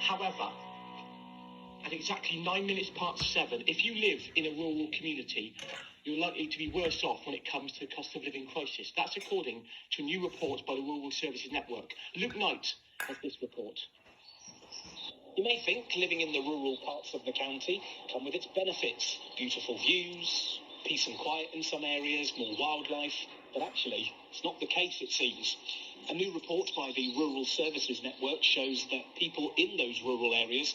However, at exactly 9 minutes past 7, if you live in a rural community, you're likely to be worse off when it comes to the cost of living crisis. That's according to a new report by the Rural Services Network. Luke Knight has this report. You may think living in the rural parts of the county come with its benefits. Beautiful views, peace and quiet in some areas, more wildlife. But actually, it's not the case, it seems. A new report by the Rural Services Network shows that people in those rural areas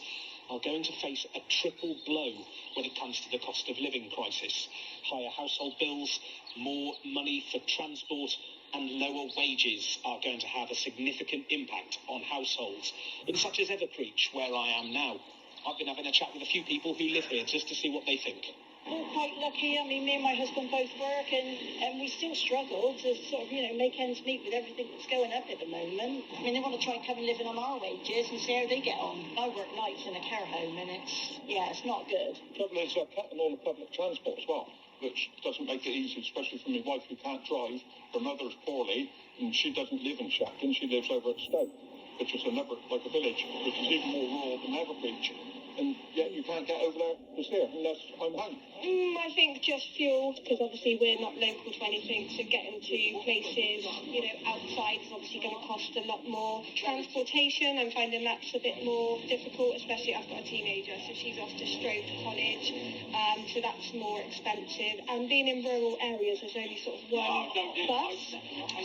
are going to face a triple blow when it comes to the cost of living crisis. Higher household bills, more money for transport, and lower wages are going to have a significant impact on households. In such as Everpreach, where I am now, I've been having a chat with a few people who live here just to see what they think. We're quite lucky. I mean, me and my husband both work, and we still struggle to sort of, make ends meet with everything that's going up at the moment. I mean, they want to try and come and live on our wages and see how they get on. I work nights in a care home, and it's not good. The problem is they're cutting all the public transport as well, which doesn't make it easy, especially for my wife who can't drive. Her mother's poorly, and she doesn't live in Shafton. She lives over at Stoke, which is another, like a village, which is even more rural than Everpreach. And yet you can't get over there to see her unless I'm home. I think just fuel, because obviously we're not local to anything, so getting to places, outside is obviously going to cost a lot more. Transportation, I'm finding that's a bit more difficult, especially I've got a teenager, so she's off to Strode College, so that's more expensive. And being in rural areas, there's only sort of one bus,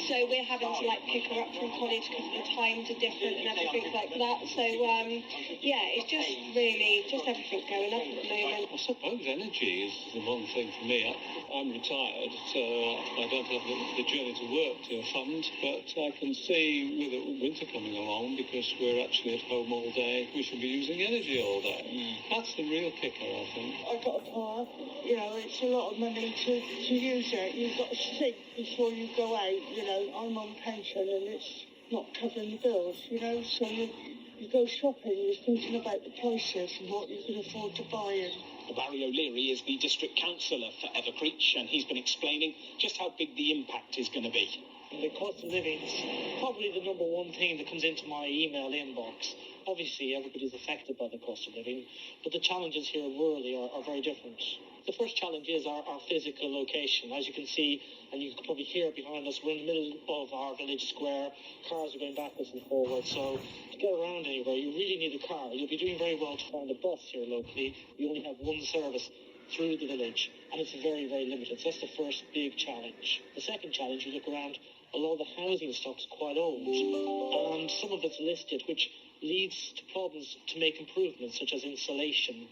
so we're having to pick her up from college because the times are different and everything like that. So it's just really just everything going up at the moment. I suppose energy is the one thing for me. I'm retired, so I don't have the journey to work to fund, but I can see with winter coming along, because we're actually at home all day, we should be using energy all day. That's the real kicker, I think. I've got a car, it's a lot of money to use it. You've got to think before you go out, I'm on pension and it's not covering the bills, so you go shopping, you're thinking about the prices and what you can afford to buy. Barry O'Leary is the district councillor for Everpreach, and he's been explaining just how big the impact is going to be. The cost of living is probably the number one thing that comes into my email inbox. Obviously, everybody's affected by the cost of living, but the challenges here rurally are very different. The first challenge is our physical location. As you can see, and you can probably hear behind us, we're in the middle of our village square. Cars are going backwards and forwards, so to get around anywhere, you really need a car. You'll be doing very well to find a bus here locally. We only have one service through the village, and it's very, very limited. So that's the first big challenge. The second challenge, you look around, a lot of the housing stock's quite old, and some of it's listed, which leads to problems to make improvements, such as insulation,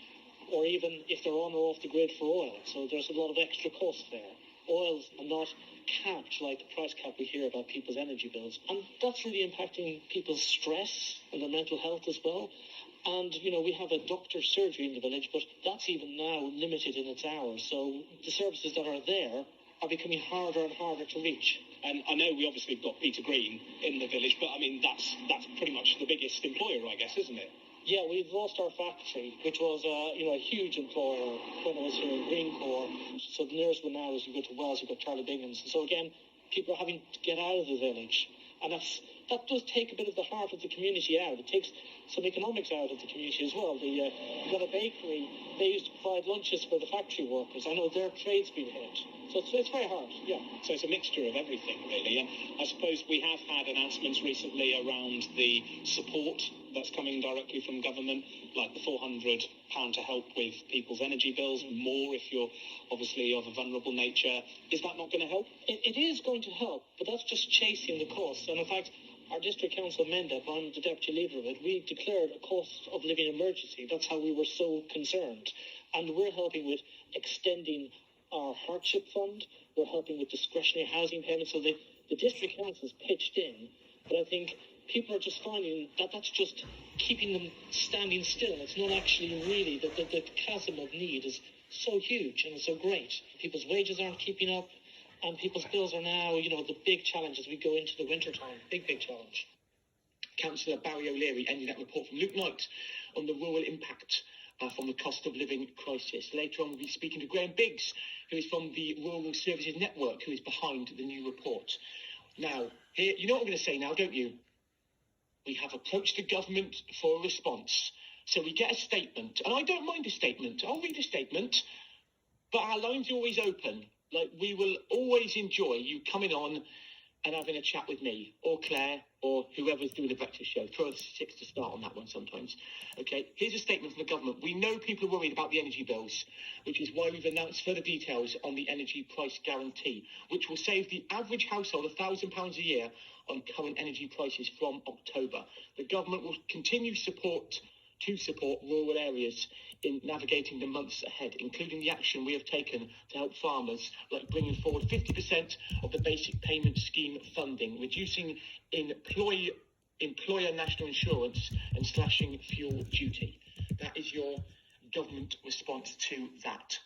or even if they're on or off the grid for oil. So there's a lot of extra cost there. Oils are not capped like the price cap we hear about people's energy bills. And that's really impacting people's stress and their mental health as well. And, we have a doctor's surgery in the village, but that's even now limited in its hours. So the services that are there are becoming harder and harder to reach. And I know we obviously have got Peter Green in the village, but I mean, that's pretty much the biggest employer, I guess, isn't it? Yeah, we've lost our factory, which was a huge employer when I was here in Greencore. So the nearest one now is you go to Wells, you've got Charlie Bingham's. So again, people are having to get out of the village. And that does take a bit of the heart of the community out. It takes some economics out of the community as well. You've got a bakery, they used to provide lunches for the factory workers. I know their trade's been hit. So it's very hard, yeah. So it's a mixture of everything, really. And I suppose we have had announcements recently around the support that's coming directly from government, like the £400 to help with people's energy bills, more if you're obviously of a vulnerable nature. Is that not going to help? It is going to help, but that's just chasing the costs. And in fact, our district council Mendip, I'm the deputy leader of it, we declared a cost of living emergency. That's how we were so concerned. And we're helping with extending our hardship fund. We're helping with discretionary housing payments. So the district council's pitched in, but I think people are just finding that that's just keeping them standing still. It's not actually really, the chasm of need is so huge and it's so great. People's wages aren't keeping up, and people's bills are now, the big challenge as we go into the winter time. Big challenge. Councillor Barry O'Leary ending that report from Luke Knight on the rural impact from the cost of living crisis. Later on, we'll be speaking to Graham Biggs, who is from the Rural Services Network, who is behind the new report. Now, here, you know what I'm going to say now, don't you? We have approached the government for a response. So we get a statement, and I don't mind a statement. I'll read a statement, but our line's are always open. Like, we will always enjoy you coming on and having a chat with me, or Claire, or whoever's doing the breakfast show. Throw us 6 to start on that one sometimes. Okay, here's a statement from the government. We know people are worried about the energy bills, which is why we've announced further details on the energy price guarantee, which will save the average household £1,000 a year on current energy prices from October. The government will continue to support rural areas in navigating the months ahead, including the action we have taken to help farmers, like bringing forward 50% of the basic payment scheme funding, reducing employer national insurance, and slashing fuel duty. That is your government response to that.